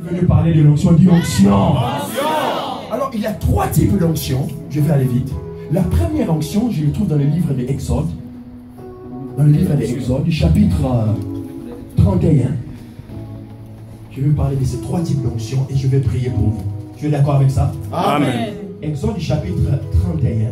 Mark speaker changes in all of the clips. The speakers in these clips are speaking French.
Speaker 1: Venu parler de l'onction, dit onction. Alors, il y a 3 types d'onction. Je vais aller vite. La première onction, je le trouve dans le livre de Exode. Dans le livre de Exode, du chapitre 31. Je vais parler de ces 3 types d'onction et je vais prier pour vous. Tu es d'accord avec ça?
Speaker 2: Amen.
Speaker 1: Exode, du chapitre 31.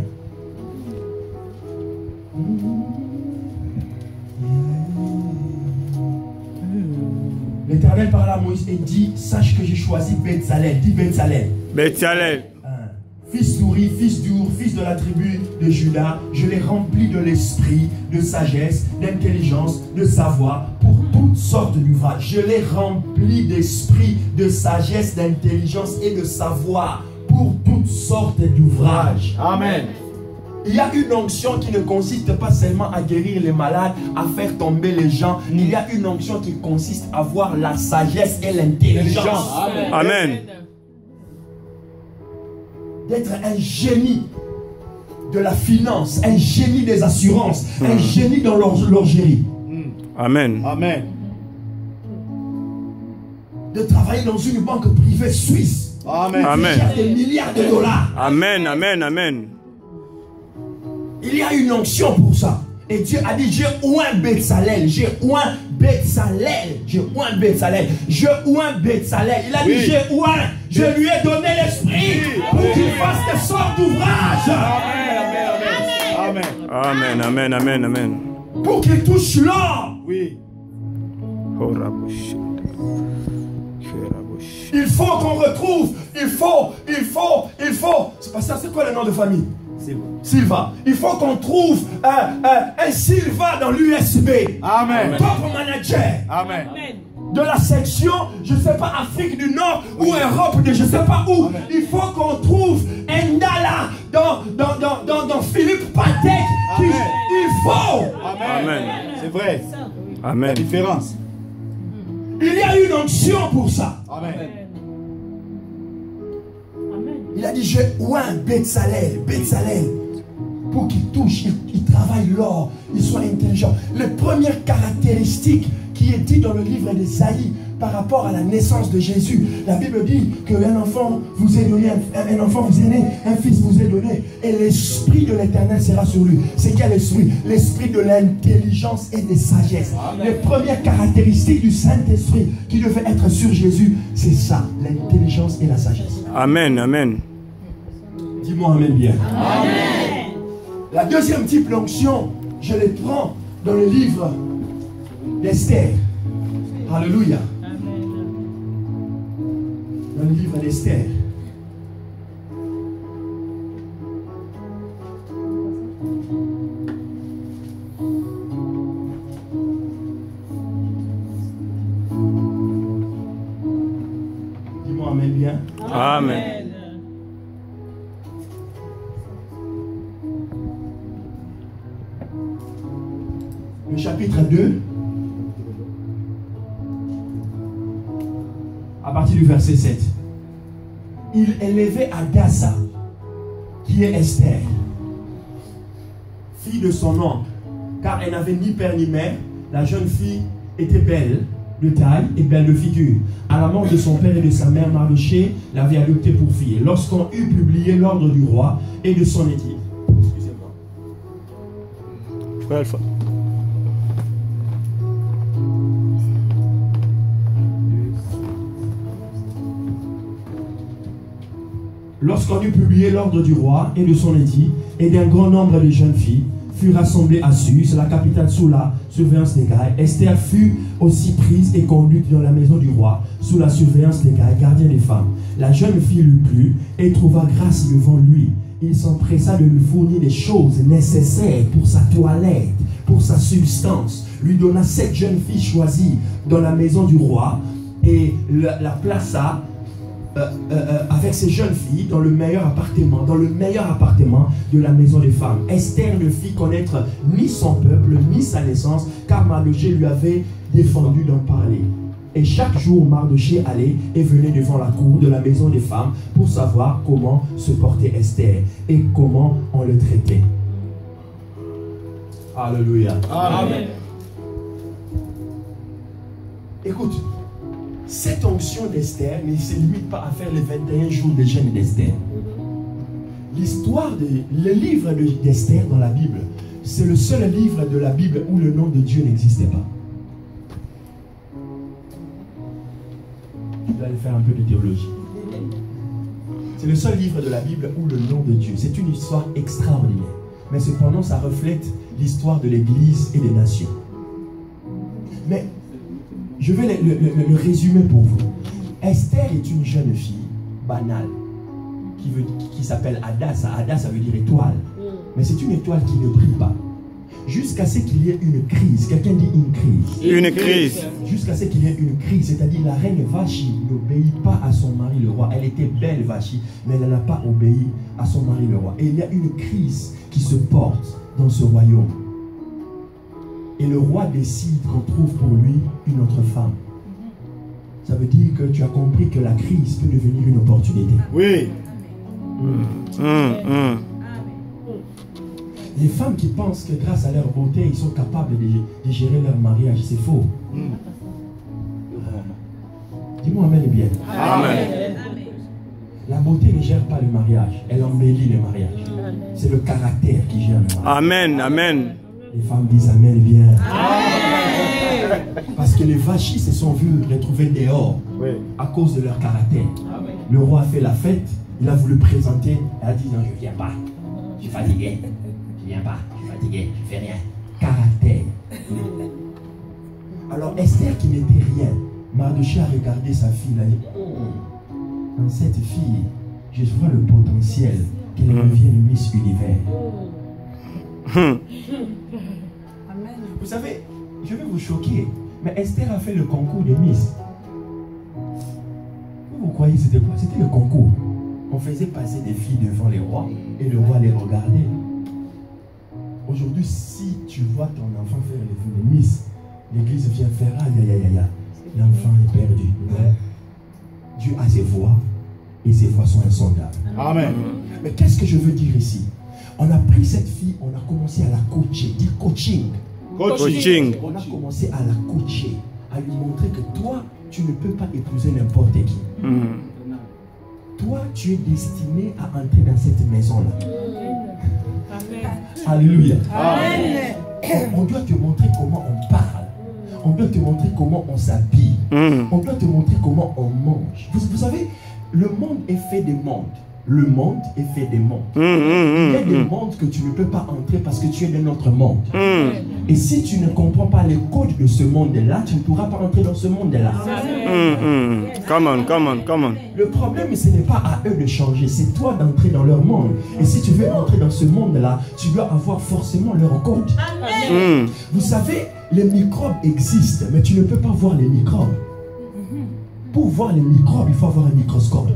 Speaker 1: L'Éternel parla à Moïse et dit, sache que j'ai choisi Bezalel. Dis Bezalel.
Speaker 2: Bezalel.
Speaker 1: Fils d'Uri, fils d'Ur, fils de la tribu de Juda, je l'ai rempli de l'esprit, de sagesse, d'intelligence, de savoir, pour toutes sortes d'ouvrages. Je l'ai rempli d'esprit, de sagesse, d'intelligence et de savoir, pour toutes sortes d'ouvrages.
Speaker 2: Amen.
Speaker 1: Il y a une onction qui ne consiste pas seulement à guérir les malades, à faire tomber les gens. Il y a une onction qui consiste à avoir la sagesse et l'intelligence.
Speaker 2: Amen. Amen.
Speaker 1: D'être un génie de la finance, un génie des assurances, un génie dans l'orgerie.
Speaker 2: Amen.
Speaker 3: Amen.
Speaker 1: De travailler dans une banque privée suisse.
Speaker 3: Amen.
Speaker 2: Amen.
Speaker 1: Qui gère des milliards de dollars.
Speaker 2: Amen. Amen. Amen.
Speaker 1: Il y a une onction pour ça. Et Dieu a dit, j'ai oint Bezalel, j'ai oint Bezalel, j'ai oint Bezalel, je oint Bezalel. Il a dit, j'ai oint, je lui ai donné l'esprit pour qu'il fasse des sortes d'ouvrages.
Speaker 3: Amen.
Speaker 2: Amen. Amen. Amen. Amen.
Speaker 1: Pour qu'il touche l'or.
Speaker 3: Oui.
Speaker 1: Il faut qu'on retrouve, il faut. C'est pas ça, c'est quoi le nom de famille? Silva. Il faut qu'on trouve un Silva dans l'USB.
Speaker 3: Amen.
Speaker 1: Top manager.
Speaker 3: Amen.
Speaker 1: De la section, je ne sais pas, Afrique du Nord ou Europe de je ne sais pas où. Amen. Il faut qu'on trouve un Ndala dans Philippe Patek. Il faut.
Speaker 3: Amen. Amen. C'est vrai.
Speaker 2: Amen.
Speaker 3: La différence.
Speaker 1: Il y a une onction pour ça.
Speaker 3: Amen.
Speaker 1: Il a dit, je oint Bezalel, pour qu'il touche, il travaille l'or, il soit intelligent. Les premières caractéristiques qui est dit dans le livre d'Ésaïe par rapport à la naissance de Jésus, la Bible dit qu'un enfant vous est donné, un enfant vous est né, un fils vous est donné, et l'esprit de l'Éternel sera sur lui. C'est quel esprit? L'esprit de l'intelligence et de sagesse. Amen. Les premières caractéristiques du Saint-Esprit qui devait être sur Jésus, c'est ça, l'intelligence et la sagesse.
Speaker 2: Amen. Amen.
Speaker 1: Dis-moi amen bien.
Speaker 4: Amen.
Speaker 1: La deuxième type d'onction, je les prends dans le livre d'Esther. Alléluia. Dans le livre d'Esther. Dis-moi amen bien.
Speaker 2: Amen.
Speaker 1: Le chapitre 2, à partir du verset 7. Il élevait Agatha, qui est Esther, fille de son oncle, car elle n'avait ni père ni mère. La jeune fille était belle de taille et belle de figure. À la mort de son père et de sa mère, Mardochée l'avait adoptée pour fille. Lorsqu'on eut publié l'ordre du roi et de son équipe. Excusez-moi.
Speaker 2: Frère Alpha.
Speaker 1: Lorsqu'on eut publié l'ordre du roi et de son édit, et d'un grand nombre de jeunes filles furent rassemblées à Suse, la capitale, sous la surveillance des Gaïs, Esther fut aussi prise et conduite dans la maison du roi, sous la surveillance des Gaïs, gardien des femmes. La jeune fille lui plut et trouva grâce devant lui. Il s'empressa de lui fournir des choses nécessaires pour sa toilette, pour sa substance. Lui donna 7 jeunes filles choisies dans la maison du roi et la plaça avec ces jeunes filles dans le meilleur appartement de la maison des femmes. Esther ne fit connaître ni son peuple ni sa naissance, car Mardochée lui avait défendu d'en parler. Et chaque jour Mardochée allait et venait devant la cour de la maison des femmes pour savoir comment se portait Esther et comment on le traitait. Alléluia.
Speaker 3: Amen.
Speaker 1: Écoute, Cette onction d'Esther ne se limite pas à faire les 21 jours de jeûne d'Esther. Le livre d'Esther dans la Bible, c'est le seul livre de la Bible où le nom de Dieu n'existait pas. Je vais aller faire un peu de théologie. C'est le seul livre de la Bible où le nom de Dieu. C'est une histoire extraordinaire. Mais cependant, ça reflète l'histoire de l'Église et des nations. Mais je vais le résumer pour vous. Esther est une jeune fille banale qui s'appelle Hadassah. Hadassah veut dire étoile. Mais c'est une étoile qui ne brille pas. Jusqu'à ce qu'il y ait une crise. Quelqu'un dit une crise.
Speaker 2: Une crise.
Speaker 1: Jusqu'à ce qu'il y ait une crise. C'est-à-dire la reine Vachi n'obéit pas à son mari le roi. Elle était belle Vachi, mais elle n'a pas obéi à son mari le roi. Et il y a une crise qui se porte dans ce royaume. Et le roi décide qu'on trouve pour lui une autre femme. Ça veut dire que tu as compris que la crise peut devenir une opportunité.
Speaker 3: Oui.
Speaker 1: Les femmes qui pensent que grâce à leur beauté, ils sont capables de gérer leur mariage, c'est faux. Dis-moi amen bien.
Speaker 2: Amen.
Speaker 1: La beauté ne gère pas le mariage, elle embellit le mariage. C'est le caractère qui gère le mariage.
Speaker 2: Amen. Amen.
Speaker 1: Les femmes disent amen bien. Parce que les Vachis se sont vus retrouver dehors à cause de leur caractère. Le roi a fait la fête, il a voulu présenter, elle a dit non, je ne viens pas, je suis fatigué. Je ne viens pas, je suis fatigué, je ne fais rien. Caractère. Alors Esther qui n'était rien, Mardochée a regardé sa fille, il a dit dans cette fille, je vois le potentiel qu'elle devienne Miss Univers. Vous savez, je vais vous choquer, mais Esther a fait le concours de Miss. Vous croyez que c'était quoi? C'était le concours. On faisait passer des filles devant les rois et le roi les regardait. Aujourd'hui, si tu vois ton enfant faire les Miss, l'église vient faire aïe. L'enfant est perdu. Dieu a ses voies et ses voies sont insondables. Amen. Mais qu'est-ce que je veux dire ici? On a pris cette fille, on a commencé à la coacher. Dit coaching.
Speaker 2: Coaching.
Speaker 1: On a commencé à la coacher, à lui montrer que toi, tu ne peux pas épouser n'importe qui. Toi, tu es destiné à entrer dans cette maison-là. Alléluia. Amen. On doit te montrer comment on parle. On doit te montrer comment on s'habille. On doit te montrer comment on mange. Vous savez, le monde est fait des mondes. Le monde est fait des mondes. Il y a des mondes que tu ne peux pas entrer parce que tu es d'un autre monde. Et si tu ne comprends pas les codes de ce monde-là, tu ne pourras pas entrer dans ce monde-là.
Speaker 2: Come on.
Speaker 1: Le problème, ce n'est pas à eux de changer, c'est toi d'entrer dans leur monde. Et si tu veux entrer dans ce monde-là, tu dois avoir forcément leur code. Vous savez, les microbes existent, mais tu ne peux pas voir les microbes. Pour voir les microbes, il faut avoir un microscope.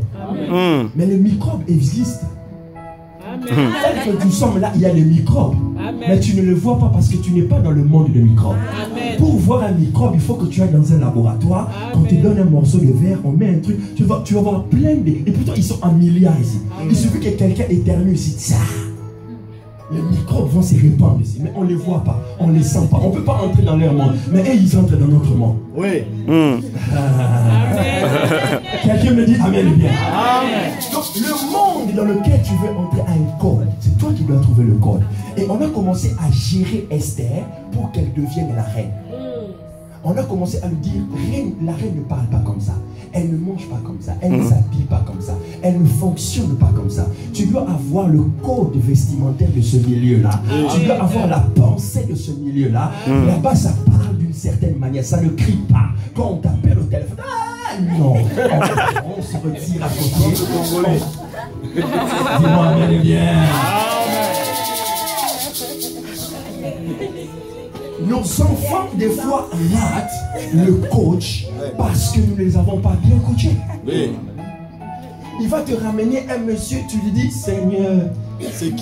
Speaker 1: Mais les microbes existent. Tel que nous sommes là, il y a les microbes. Mais tu ne le vois pas parce que tu n'es pas dans le monde des microbes. Pour voir un microbe, il faut que tu ailles dans un laboratoire. Quand tu donnes un morceau de verre, on met un truc. Tu vas voir plein de... Et pourtant, ils sont en milliards ici. Il suffit que quelqu'un éternue ici. Ça, les microbes vont se répandre ici. Mais on ne les voit pas. On ne les sent pas. On ne peut pas entrer dans leur monde. Mais eux, ils entrent dans notre monde.
Speaker 3: Oui.
Speaker 1: Quelqu'un me dit amen bien. Amen. Donc le monde dans lequel tu veux entrer a un code. C'est toi qui dois trouver le code. Et on a commencé à gérer Esther pour qu'elle devienne la reine. On a commencé à lui dire, la reine ne parle pas comme ça. Elle ne mange pas comme ça. Elle ne s'habille pas comme ça. Elle ne fonctionne pas comme ça. Tu dois avoir le code vestimentaire de ce milieu-là. Tu dois avoir la pensée de ce milieu-là. Là-bas, ça parle d'une certaine manière. Ça ne crie pas. Quand on t'appelle au téléphone, non. On se retire à côté. Dis-moi, amen bien. Nos enfants, des fois, ratent le coach parce que nous ne les avons pas bien coachés. Il va te ramener un monsieur, tu lui dis, Seigneur,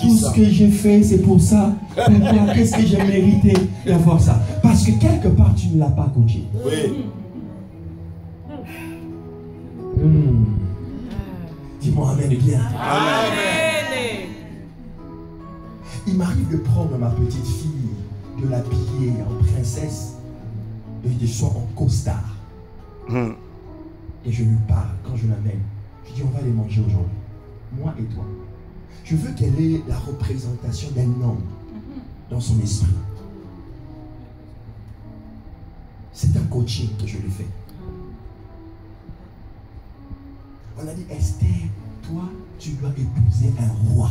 Speaker 1: tout ce que j'ai fait, c'est pour ça. Pourquoi? Qu'est-ce que j'ai mérité d'avoir ça? Parce que quelque part, tu ne l'as pas coaché. Dis-moi amen bien. Amen. Il m'arrive de prendre ma petite fille, de l'habiller en princesse et de soit en costard. Et je lui parle quand je l'amène. Je dis, on va les manger aujourd'hui. Moi et toi. Je veux qu'elle ait la représentation d'un homme dans son esprit. C'est un coaching que je lui fais. On a dit, Esther, toi, tu dois épouser un roi.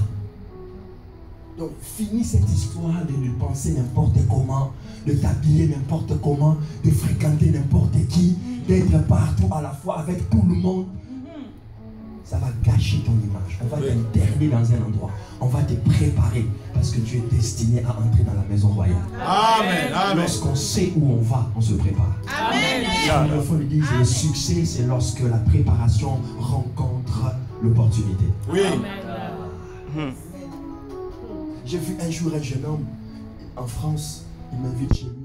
Speaker 1: Donc, finis cette histoire de penser n'importe comment, de t'habiller n'importe comment, de fréquenter n'importe qui, d'être partout à la fois avec tout le monde. Ça va gâcher ton image. On va t'interner dans un endroit. On va te préparer parce que tu es destiné à entrer dans la maison royale.
Speaker 3: Amen. Amen.
Speaker 1: Lorsqu'on sait où on va, on se prépare.
Speaker 4: Amen.
Speaker 1: Les enfants lui disent, le succès, c'est lorsque la préparation rencontre l'opportunité.
Speaker 3: Oui.
Speaker 1: J'ai vu un jour un jeune homme en France, il m'invite chez lui.